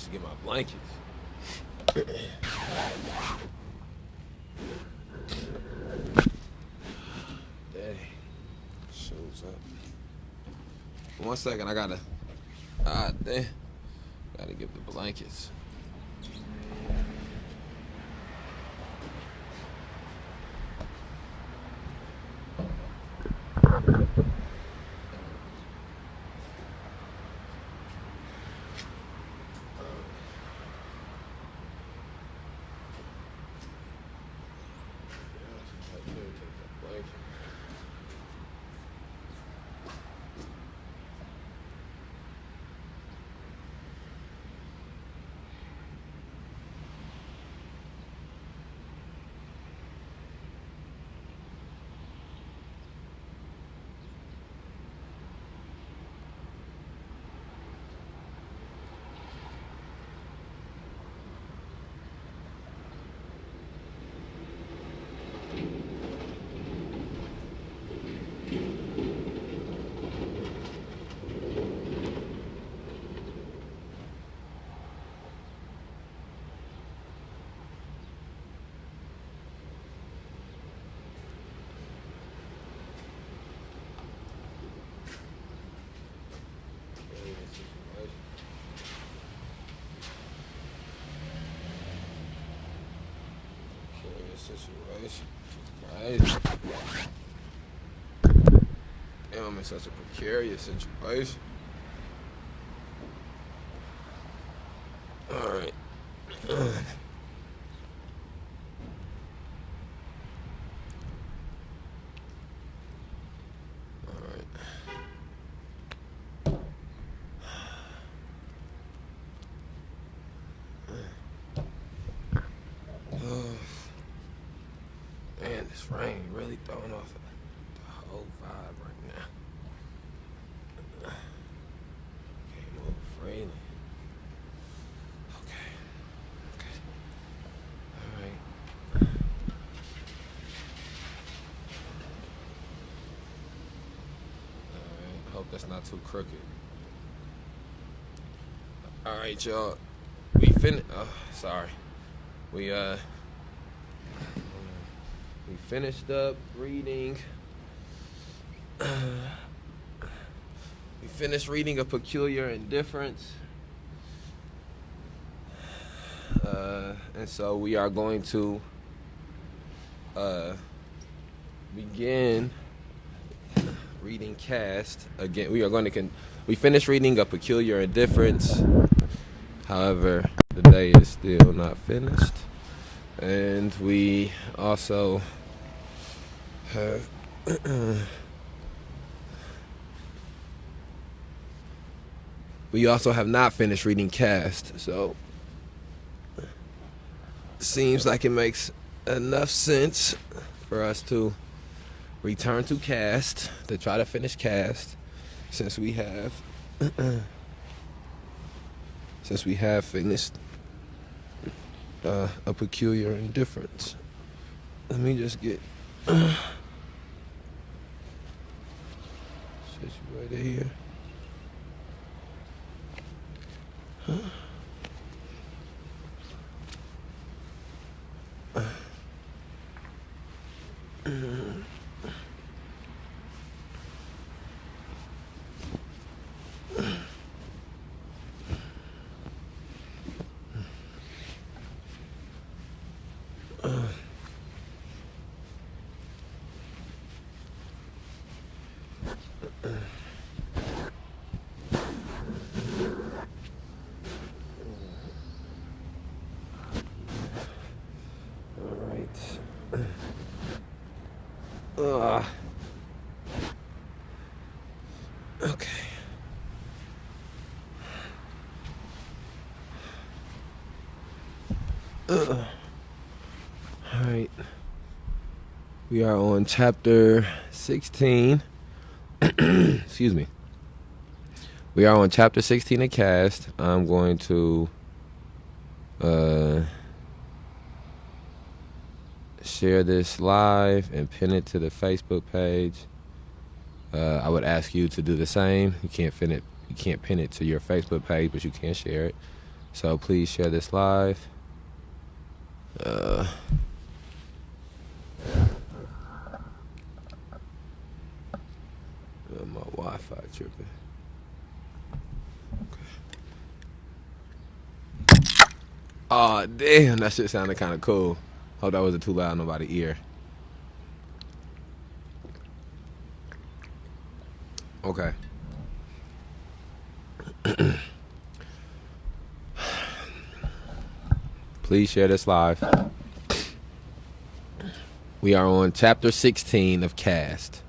should get my blankets. Dang. Shoes up. 1 second, I gotta. Damn. Gotta get the blankets. Situation. Right. Damn, I'm in such a precarious situation. Alright. Man, this rain really throwing off the whole vibe right now. Can't move freely. Okay. Alright. Hope that's not too crooked. Alright, y'all. We finished up reading. We finished reading A Peculiar Indifference. And so we are going to begin reading Caste again. We finished reading A Peculiar Indifference. However, the day is still not finished. And we also have not finished reading Caste, so seems like it makes enough sense for us to return to Caste to try to finish Caste since we have finished A Peculiar Indifference. Let me just get situated here. Okay. All right. We are on chapter 16. Excuse me. We are on chapter 16 of Caste. I'm going to share this live and pin it to the Facebook page. I would ask you to do the same. You can't pin it to your Facebook page, but you can share it. So please share this live. My Wi-Fi tripping. Oh damn, that shit sounded kind of cool. Hope that wasn't too loud in nobody's ear. Okay. Please share this live. We are on chapter 16 of Caste.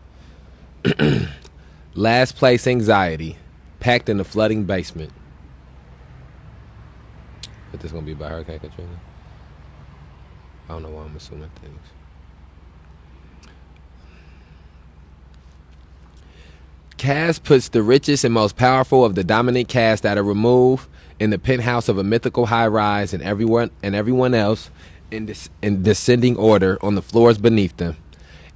Last place anxiety, packed in the flooding basement. But this gonna be about Hurricane Katrina? I don't know why I'm assuming things. Caste puts the richest and most powerful of the dominant caste at a remove in the penthouse of a mythical high-rise, and everyone else in descending order on the floors beneath them.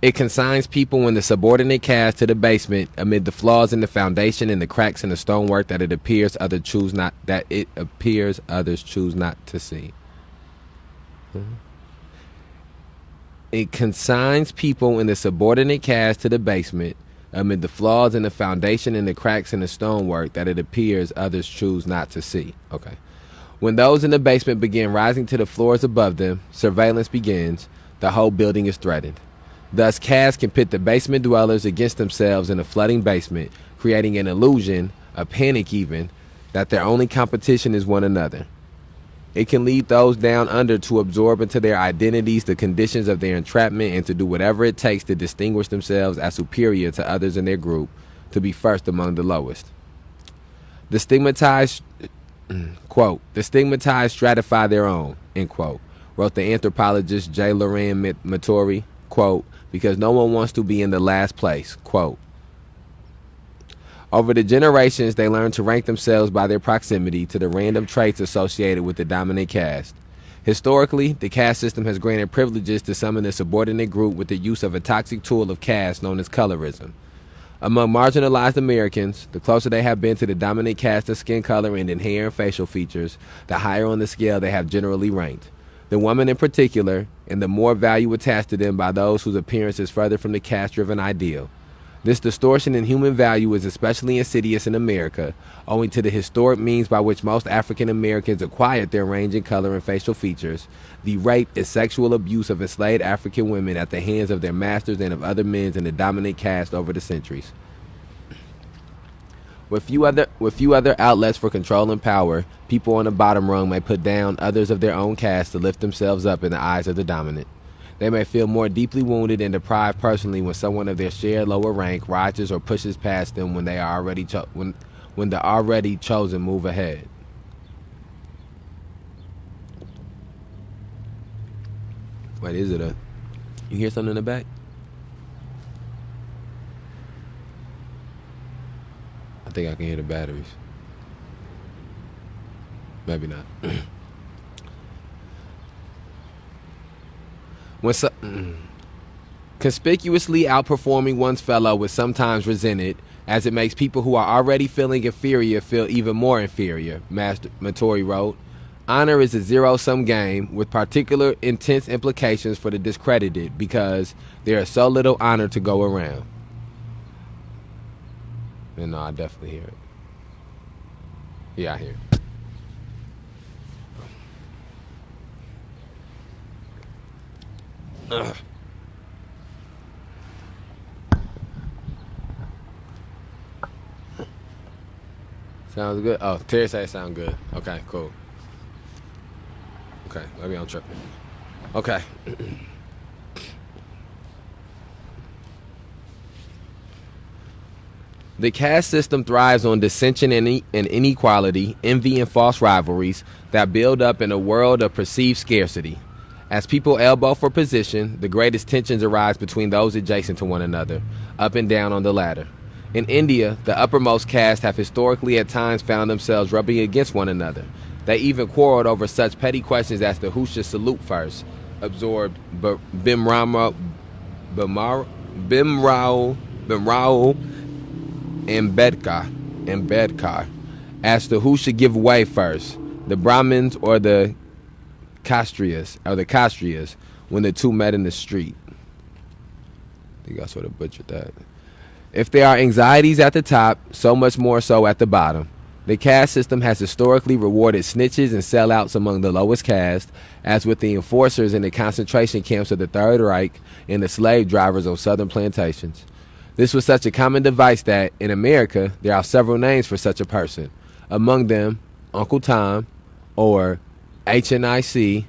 It consigns people in the subordinate caste to the basement amid the flaws in the foundation and the cracks in the stonework that it appears others choose not to see. It consigns people in the subordinate caste to the basement amid the flaws in the foundation and the cracks in the stonework that it appears others choose not to see. Okay. When those in the basement begin rising to the floors above them, surveillance begins. The whole building is threatened. Thus, Caste can pit the basement dwellers against themselves in a flooding basement, creating an illusion, a panic even, that their only competition is one another. It can lead those down under to absorb into their identities the conditions of their entrapment and to do whatever it takes to distinguish themselves as superior to others in their group, to be first among the lowest. The stigmatized, quote, the stigmatized stratify their own, end quote, wrote the anthropologist J. Loran Matori, quote, because no one wants to be in the last place, quote. Over the generations, they learned to rank themselves by their proximity to the random traits associated with the dominant caste. Historically, the caste system has granted privileges to some in the subordinate group with the use of a toxic tool of caste known as colorism. Among marginalized Americans, the closer they have been to the dominant caste of skin color and in hair and facial features, the higher on the scale they have generally ranked. The woman in particular, and the more value attached to them by those whose appearance is further from the caste-driven ideal. This distortion in human value is especially insidious in America, owing to the historic means by which most African Americans acquired their range in color and facial features, the rape and sexual abuse of enslaved African women at the hands of their masters and of other men in the dominant caste over the centuries. With few other outlets for control and power, people on the bottom rung may put down others of their own caste to lift themselves up in the eyes of the dominant. They may feel more deeply wounded and deprived personally when someone of their shared lower rank rises or pushes past them when they are already when the already chosen move ahead. Wait, is it a? You hear something in the back? I think I can hear the batteries. Maybe not. Conspicuously outperforming one's fellow is sometimes resented, as it makes people who are already feeling inferior feel even more inferior, Master Matori wrote. Honor is a zero-sum game with particular intense implications for the discredited because there is so little honor to go around. And no, I definitely hear it. Yeah, I hear it. Ugh. Sounds good. Oh, Terry said it sound good. Okay, cool. Okay, maybe I'm tripping. Okay. The caste system thrives on dissension and inequality, envy and false rivalries that build up in a world of perceived scarcity. As people elbow for position, the greatest tensions arise between those adjacent to one another, up and down on the ladder. In India, the uppermost caste have historically at times found themselves rubbing against one another. They even quarreled over such petty questions as to who should salute first, absorbed Bimrao Ambedkar, as to who should give way first. the Brahmins or the Castrias when the two met in the street. I think I sort of butchered that. If there are anxieties at the top, so much more so at the bottom. The caste system has historically rewarded snitches and sellouts among the lowest caste, as with the enforcers in the concentration camps of the Third Reich and the slave drivers on southern plantations. This was such a common device that, in America, there are several names for such a person. Among them, Uncle Tom, or HNIC,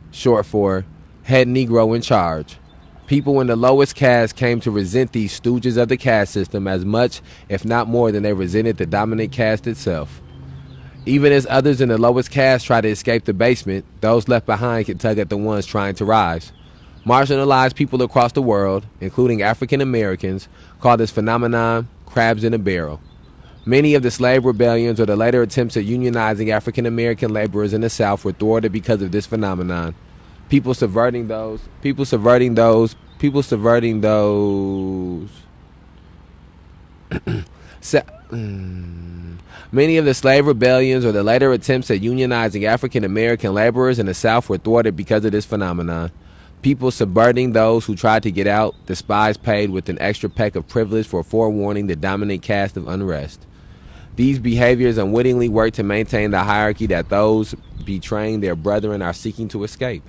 short for Head Negro in Charge. People in the lowest caste came to resent these stooges of the caste system as much, if not more, than they resented the dominant caste itself. Even as others in the lowest caste try to escape the basement, those left behind can tug at the ones trying to rise. Marginalized people across the world, including African Americans, call this phenomenon crabs in a barrel. Many of the slave rebellions or the later attempts at unionizing African American laborers in the South were thwarted because of this phenomenon. People subverting those. Many of the slave rebellions or the later attempts at unionizing African American laborers in the South were thwarted because of this phenomenon. People subverting those who tried to get out, the spies paid with an extra peck of privilege for forewarning the dominant caste of unrest. These behaviors unwittingly work to maintain the hierarchy that those betraying their brethren are seeking to escape.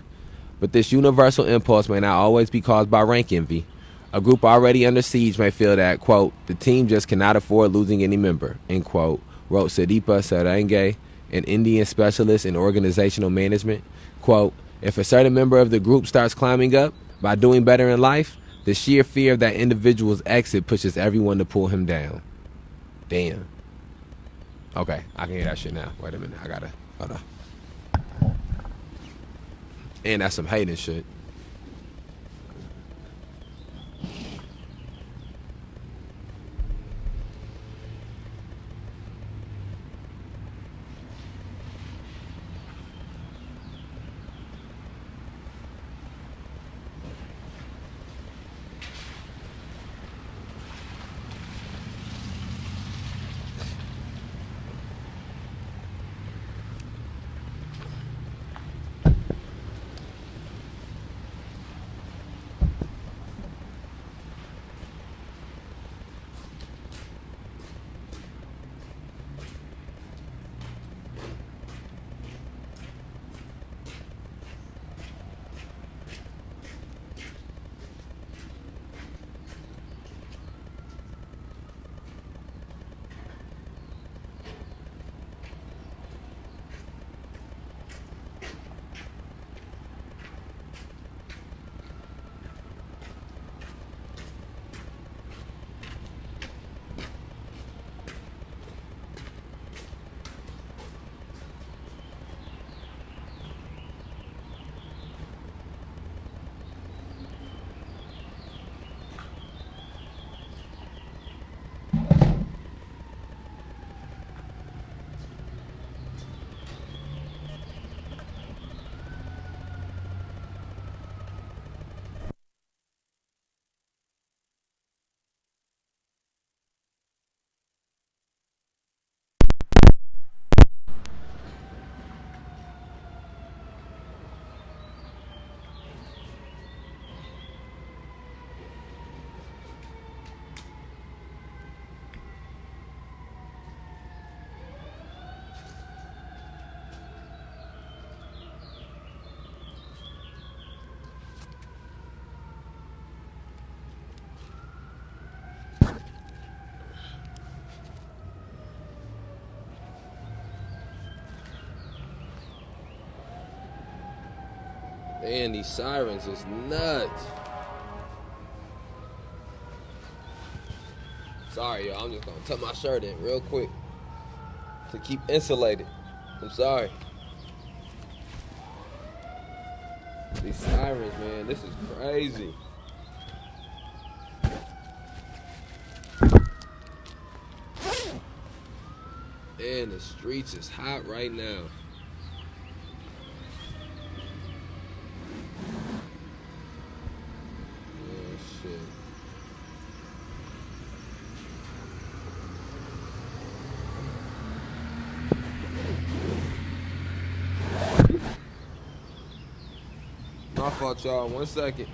But this universal impulse may not always be caused by rank envy. A group already under siege may feel that, quote, the team just cannot afford losing any member, end quote, wrote Sadipa Sarenge, an Indian specialist in organizational management. Quote, if a certain member of the group starts climbing up by doing better in life, the sheer fear of that individual's exit pushes everyone to pull him down. Damn. Okay, I can hear that shit now. Wait a minute, hold on. And that's some hating shit. Man, these sirens is nuts. Sorry, y'all. I'm just gonna tuck my shirt in real quick to keep insulated. I'm sorry. These sirens, man, this is crazy. Man, the streets is hot right now. fault, y'all. 1 second.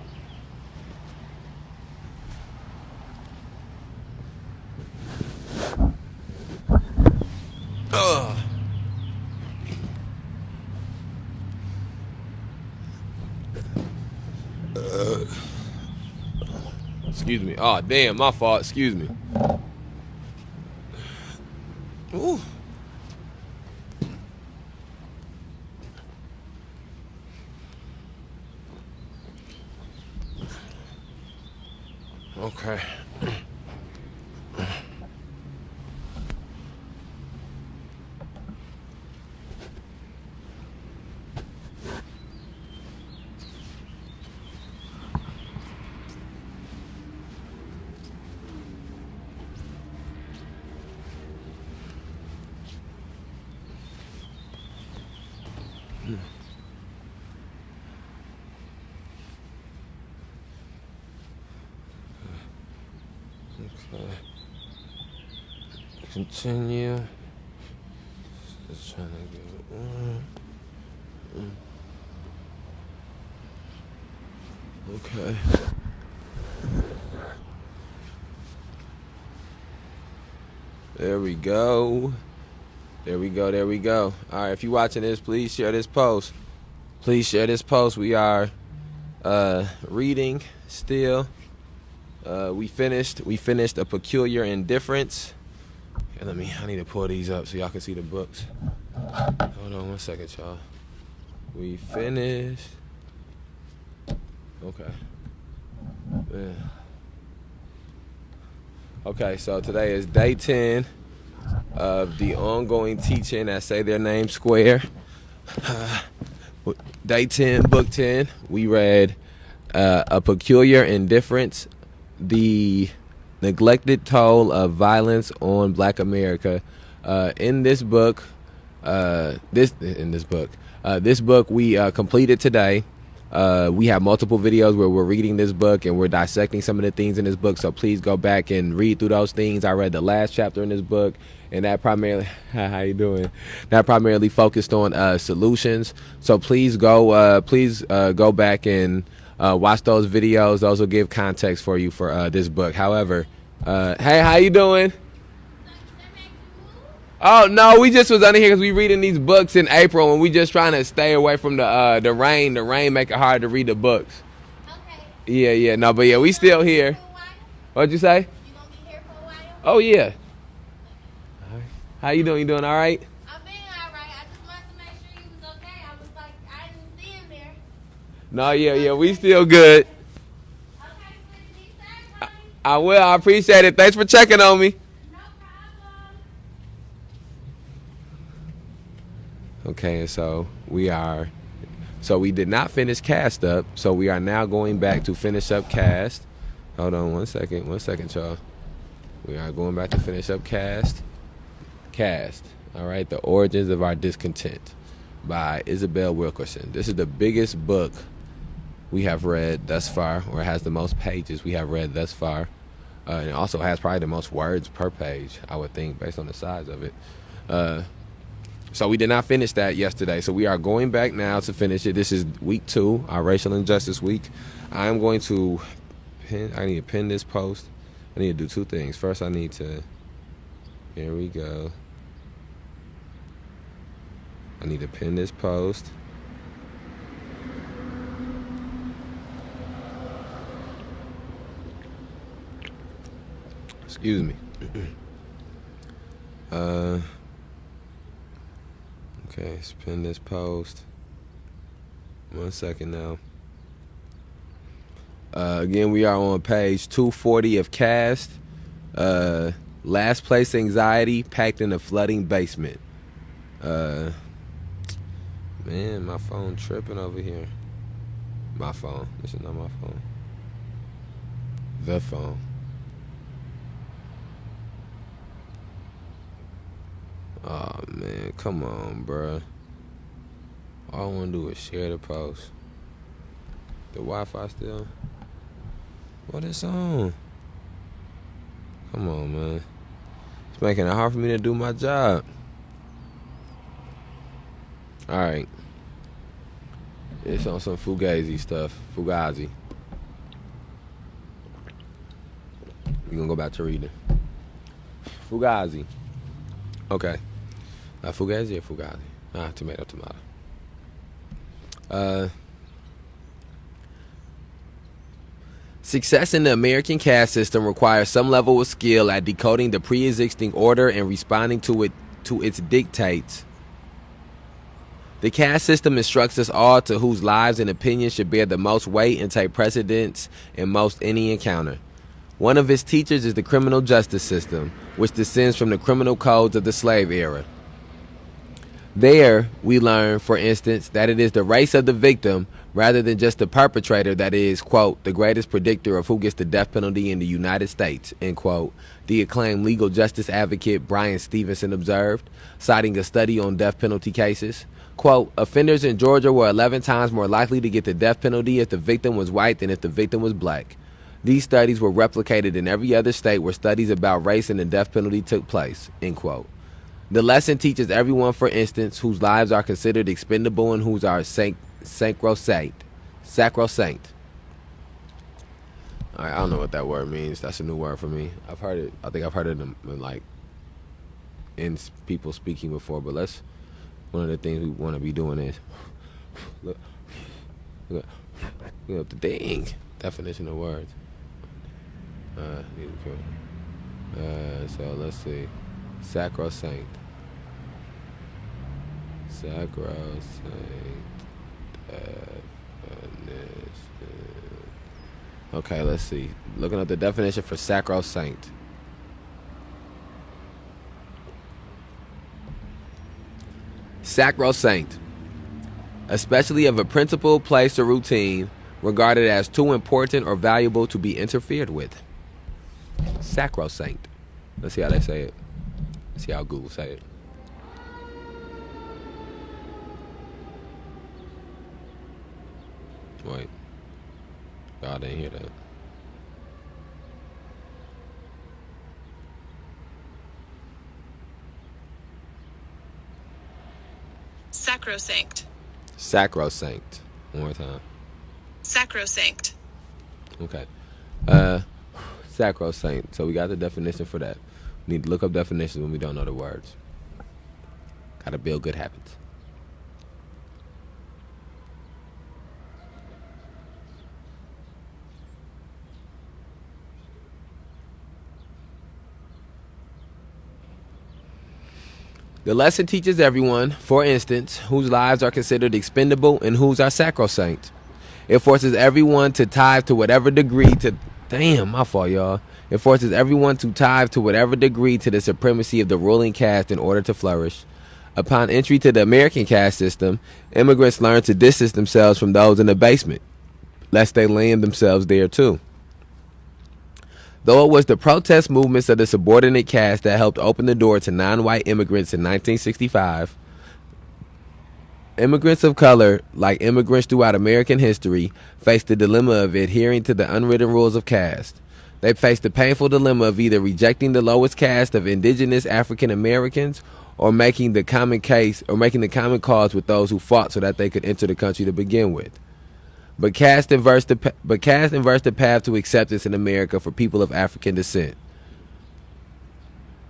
Excuse me. Oh, damn, my fault. Excuse me. Ooh. Okay. Okay. Continue. Just trying to get Okay. There we go. There we go. There we go. All right. If you're watching this, please share this post. Please share this post. We are reading still. We finished A Peculiar Indifference. Okay, I need to pull these up so y'all can see the books. Hold on 1 second, y'all. We finished. Okay. Yeah. Okay, so today is day 10 of the ongoing teaching at Say Their Name Square. Day 10, book 10. We read A Peculiar Indifference, the neglected toll of violence on Black America. This book we completed today. We have multiple videos where we're reading this book and we're dissecting some of the things in this book. So please go back and read through those things. I read the last chapter in this book, and that primarily, how you doing? That primarily focused on solutions. So please go back and watch those videos. Those will give context for you for this book. However, hey, how you doing? Oh no, we just was under here because we reading these books in April, and we just trying to stay away from the rain. The rain make it hard to read the books. Okay. Yeah, no, but yeah, we still here. What'd you say? You gonna be here for a while? Oh yeah. How you doing? You doing all right? I'm being all right. I just wanted to make sure you was okay. I was like, I didn't see him there. No, yeah, we still good. Okay, sweetie, be safe, honey. I will. I appreciate it. Thanks for checking on me. No problem. Okay, so we did not finish Caste up, so we are now going back to finish up Caste. Hold on 1 second, y'all. We are going back to finish up Caste. All right, The Origins of Our Discontent by Isabel Wilkerson. This is the biggest book we have read thus far, or it has the most pages we have read thus far. And it also has probably the most words per page, I would think, based on the size of it. So we did not finish that yesterday. So we are going back now to finish it. This is week 2, our racial injustice week. I need to pin this post. I need to do 2 things. First, here we go. I need to pin this post. Excuse me. Okay, let's pin this post. 1 second now. Again, we are on page 240 of Caste. Last place anxiety packed in a flooding basement. Man, my phone tripping over here. My phone. This is not my phone. The phone. Oh man, come on, bruh. All I want to do is share the post. The Wi-Fi still? What is on? Come on, man. It's making it hard for me to do my job. Alright. It's on some Fugazi stuff. Fugazi. We're gonna go back to reading. Fugazi. Okay. Fugazi or Fugazi? Tomato. Success in the American caste system requires some level of skill at decoding the pre-existing order and responding to its dictates. The caste system instructs us all to whose lives and opinions should bear the most weight and take precedence in most any encounter. One of its teachers is the criminal justice system, which descends from the criminal codes of the slave era. There, we learn, for instance, that it is the race of the victim rather than just the perpetrator that is, quote, the greatest predictor of who gets the death penalty in the United States, end quote, the acclaimed legal justice advocate Brian Stevenson observed, citing a study on death penalty cases. Quote, offenders in Georgia were 11 times more likely to get the death penalty if the victim was white than if the victim was black. These studies were replicated in every other state where studies about race and the death penalty took place, end quote. The lesson teaches everyone, for instance, whose lives are considered expendable and whose are sacrosanct. All right, I don't know what that word means. That's a new word for me. I've heard it. I think I've heard it in people speaking before. But one of the things we want to be doing is look up the dang definition of words. So let's see, sacrosanct. Okay, let's see. Looking at the definition for sacrosanct. Sacrosanct, especially of a principle, place, or routine regarded as too important or valuable to be interfered with. Sacrosanct. Let's see how they say it. Let's see how Google say it. Wait. Y'all didn't hear that. Sacrosanct. Sacrosanct. One more time. Sacrosanct. Okay. Sacrosanct. So we got the definition for that. We need to look up definitions when we don't know the words. Gotta build good habits. The lesson teaches everyone, for instance, whose lives are considered expendable and whose are sacrosanct. It forces everyone to tithe to whatever degree to... Damn, my fault, y'all. It forces everyone to tithe to whatever degree to the supremacy of the ruling caste in order to flourish. Upon entry to the American caste system, immigrants learn to distance themselves from those in the basement, lest they land themselves there too. Though it was the protest movements of the subordinate caste that helped open the door to non-white immigrants in 1965, immigrants of color, like immigrants throughout American history, faced the dilemma of adhering to the unwritten rules of caste. They faced the painful dilemma of either rejecting the lowest caste of indigenous African Americans or making the common cause with those who fought so that they could enter the country to begin with. But caste inversed the path to acceptance in America for people of African descent.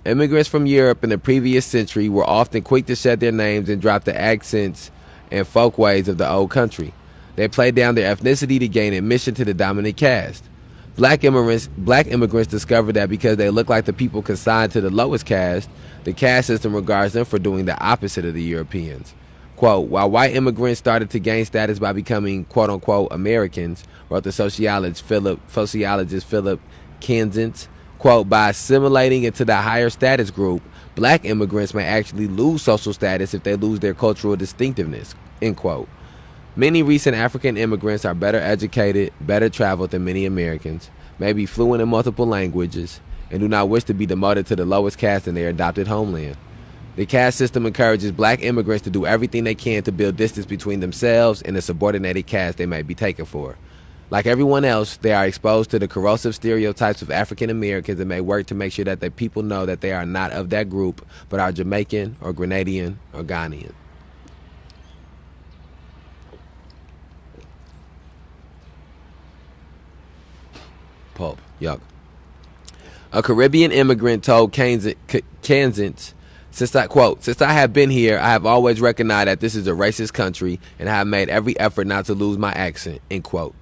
Immigrants from Europe in the previous century were often quick to shed their names and drop the accents and folkways of the old country. They played down their ethnicity to gain admission to the dominant caste. Black immigrants discovered that because they look like the people consigned to the lowest caste, the caste system regards them for doing the opposite of the Europeans. Quote, while white immigrants started to gain status by becoming, quote-unquote, Americans, wrote the sociologist Philip Kensint, quote, by assimilating into the higher status group, black immigrants may actually lose social status if they lose their cultural distinctiveness, end quote. Many recent African immigrants are better educated, better traveled than many Americans, may be fluent in multiple languages, and do not wish to be demoted to the lowest caste in their adopted homeland. The caste system encourages black immigrants to do everything they can to build distance between themselves and the subordinated caste they may be taken for. Like everyone else, they are exposed to the corrosive stereotypes of African Americans and may work to make sure that the people know that they are not of that group, but are Jamaican or Grenadian or Ghanaian. pulp. Yuck. A Caribbean immigrant told Kansans, since I have been here, I have always recognized that this is a racist country, and I have made every effort not to lose my accent, end quote.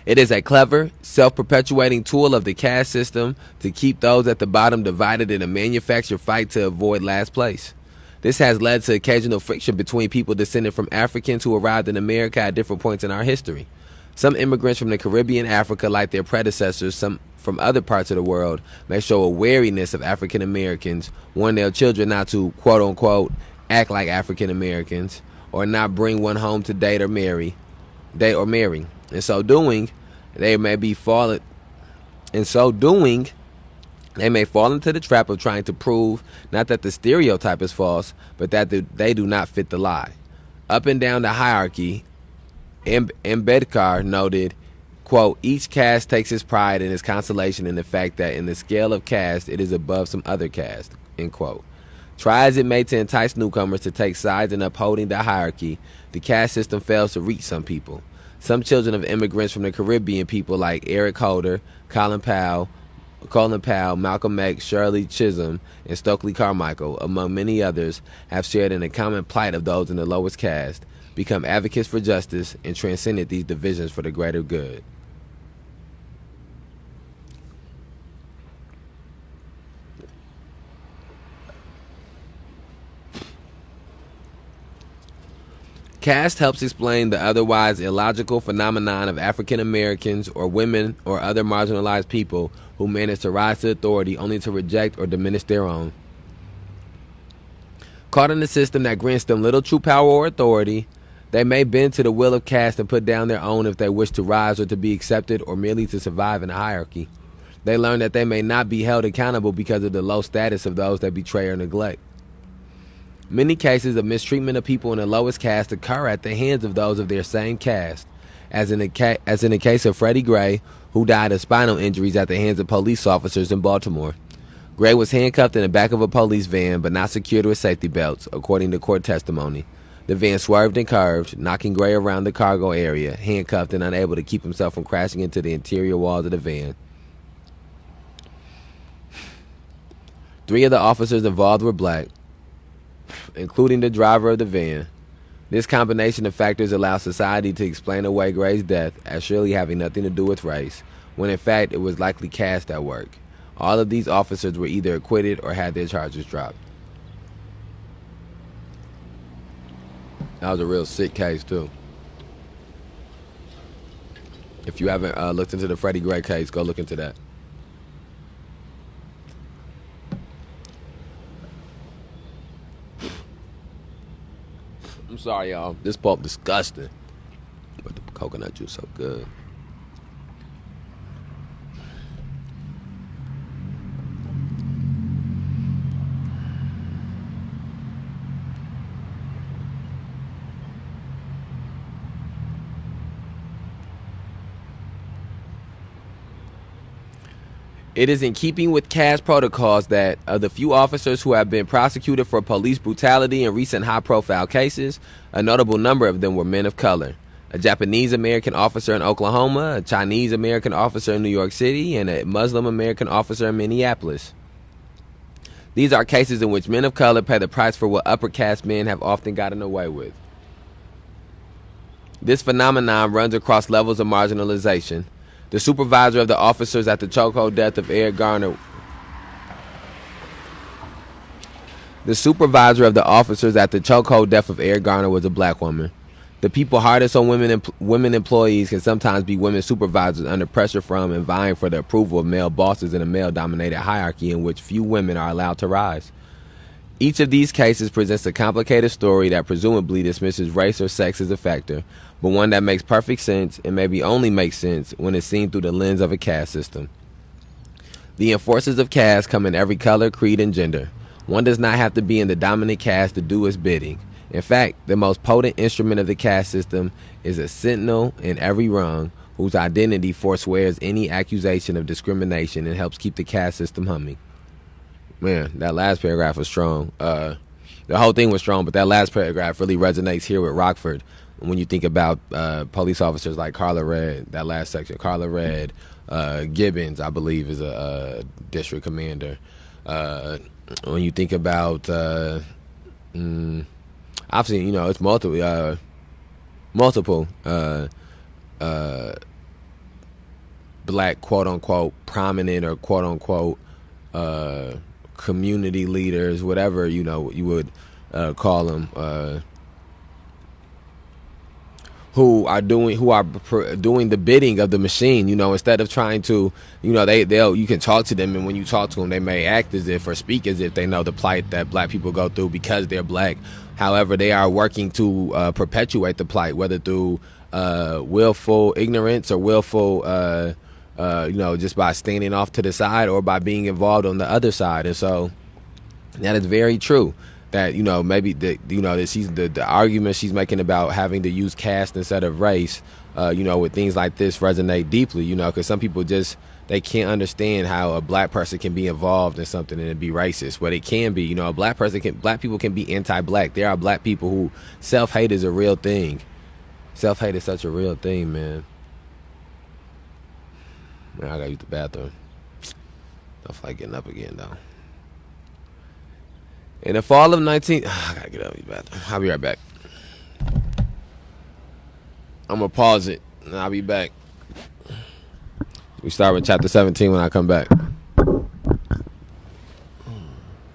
It is a clever, self-perpetuating tool of the caste system to keep those at the bottom divided in a manufactured fight to avoid last place. This has led to occasional friction between people descended from Africans who arrived in America at different points in our history. Some immigrants from the Caribbean, Africa, like their predecessors, some from other parts of the world, may show a wariness of African Americans, warn their children not to, quote unquote, act like African Americans, or not bring one home to date or marry. In so doing, they may fall into the trap of trying to prove not that the stereotype is false, but that they do not fit the lie. Up and down the hierarchy, Ambedkar noted, quote, each caste takes its pride and its consolation in the fact that in the scale of caste, it is above some other caste, end quote. Try as it may to entice newcomers to take sides in upholding the hierarchy, the caste system fails to reach some people. Some children of immigrants from the Caribbean, people like Eric Holder, Colin Powell, Malcolm X, Shirley Chisholm, and Stokely Carmichael, among many others, have shared in the common plight of those in the lowest caste, become advocates for justice, and transcended these divisions for the greater good. Caste helps explain the otherwise illogical phenomenon of African Americans or women or other marginalized people who manage to rise to authority only to reject or diminish their own. Caught in a system that grants them little true power or authority, they may bend to the will of caste and put down their own if they wish to rise or to be accepted or merely to survive in a hierarchy. They learn that they may not be held accountable because of the low status of those that betray or neglect. Many cases of mistreatment of people in the lowest caste occur at the hands of those of their same caste, as in the case of Freddie Gray, who died of spinal injuries at the hands of police officers in Baltimore. Gray was handcuffed in the back of a police van but not secured with safety belts, according to court testimony. The van swerved and curved, knocking Gray around the cargo area, handcuffed and unable to keep himself from crashing into the interior walls of the van. 3 of the officers involved were black, including the driver of the van. This combination of factors allows society to explain away Gray's death as surely having nothing to do with race, when in fact it was likely caste at work. All of these officers were either acquitted or had their charges dropped. That was a real sick case too. If you haven't looked into the Freddie Gray case, go look into that. I'm sorry, y'all. This pulp disgusting, but the coconut juice so good. It is in keeping with caste protocols that of the few officers who have been prosecuted for police brutality in recent high-profile cases, a notable number of them were men of color. A Japanese-American officer in Oklahoma, a Chinese-American officer in New York City, and a Muslim-American officer in Minneapolis. These are cases in which men of color pay the price for what upper caste men have often gotten away with. This phenomenon runs across levels of marginalization. The supervisor of the officers at the chokehold death of Eric Garner was a black woman. The people hardest on women employees can sometimes be women supervisors under pressure from and vying for the approval of male bosses in a male-dominated hierarchy in which few women are allowed to rise. Each of these cases presents a complicated story that presumably dismisses race or sex as a factor, but one that makes perfect sense and maybe only makes sense when it's seen through the lens of a caste system. The enforcers of caste come in every color, creed, and gender. One does not have to be in the dominant caste to do its bidding. In fact, the most potent instrument of the caste system is a sentinel in every rung whose identity forswears any accusation of discrimination and helps keep the caste system humming. Man, that last paragraph was strong. The whole thing was strong, but that last paragraph really resonates here with Rockford. When you think about police officers like Carla Red, that last section, Carla Red, Gibbons, I believe, is a district commander. When you think about, obviously, it's multiple black quote unquote prominent or quote unquote community leaders, whatever you would call them, who are doing the bidding of the machine. Instead of trying to, you can talk to them, and when you talk to them, they may act as if or speak as if they know the plight that black people go through because they're black. However, they are working to perpetuate the plight, whether through willful ignorance or willful just by standing off to the side or by being involved on the other side. And so that is very true. That maybe that she's the argument she's making about having to use caste instead of race, with things like this resonate deeply. Because some people they can't understand how a black person can be involved in something and it be racist. But it can be. Black people can be anti-black. There are black people who self-hate is a real thing. Self-hate is such a real thing, man. I gotta use the bathroom. Don't feel like getting up again though. In the fall of I gotta get up and use the bathroom. I'll be right back. I'm gonna pause it and I'll be back. We start with chapter 17 when I come back.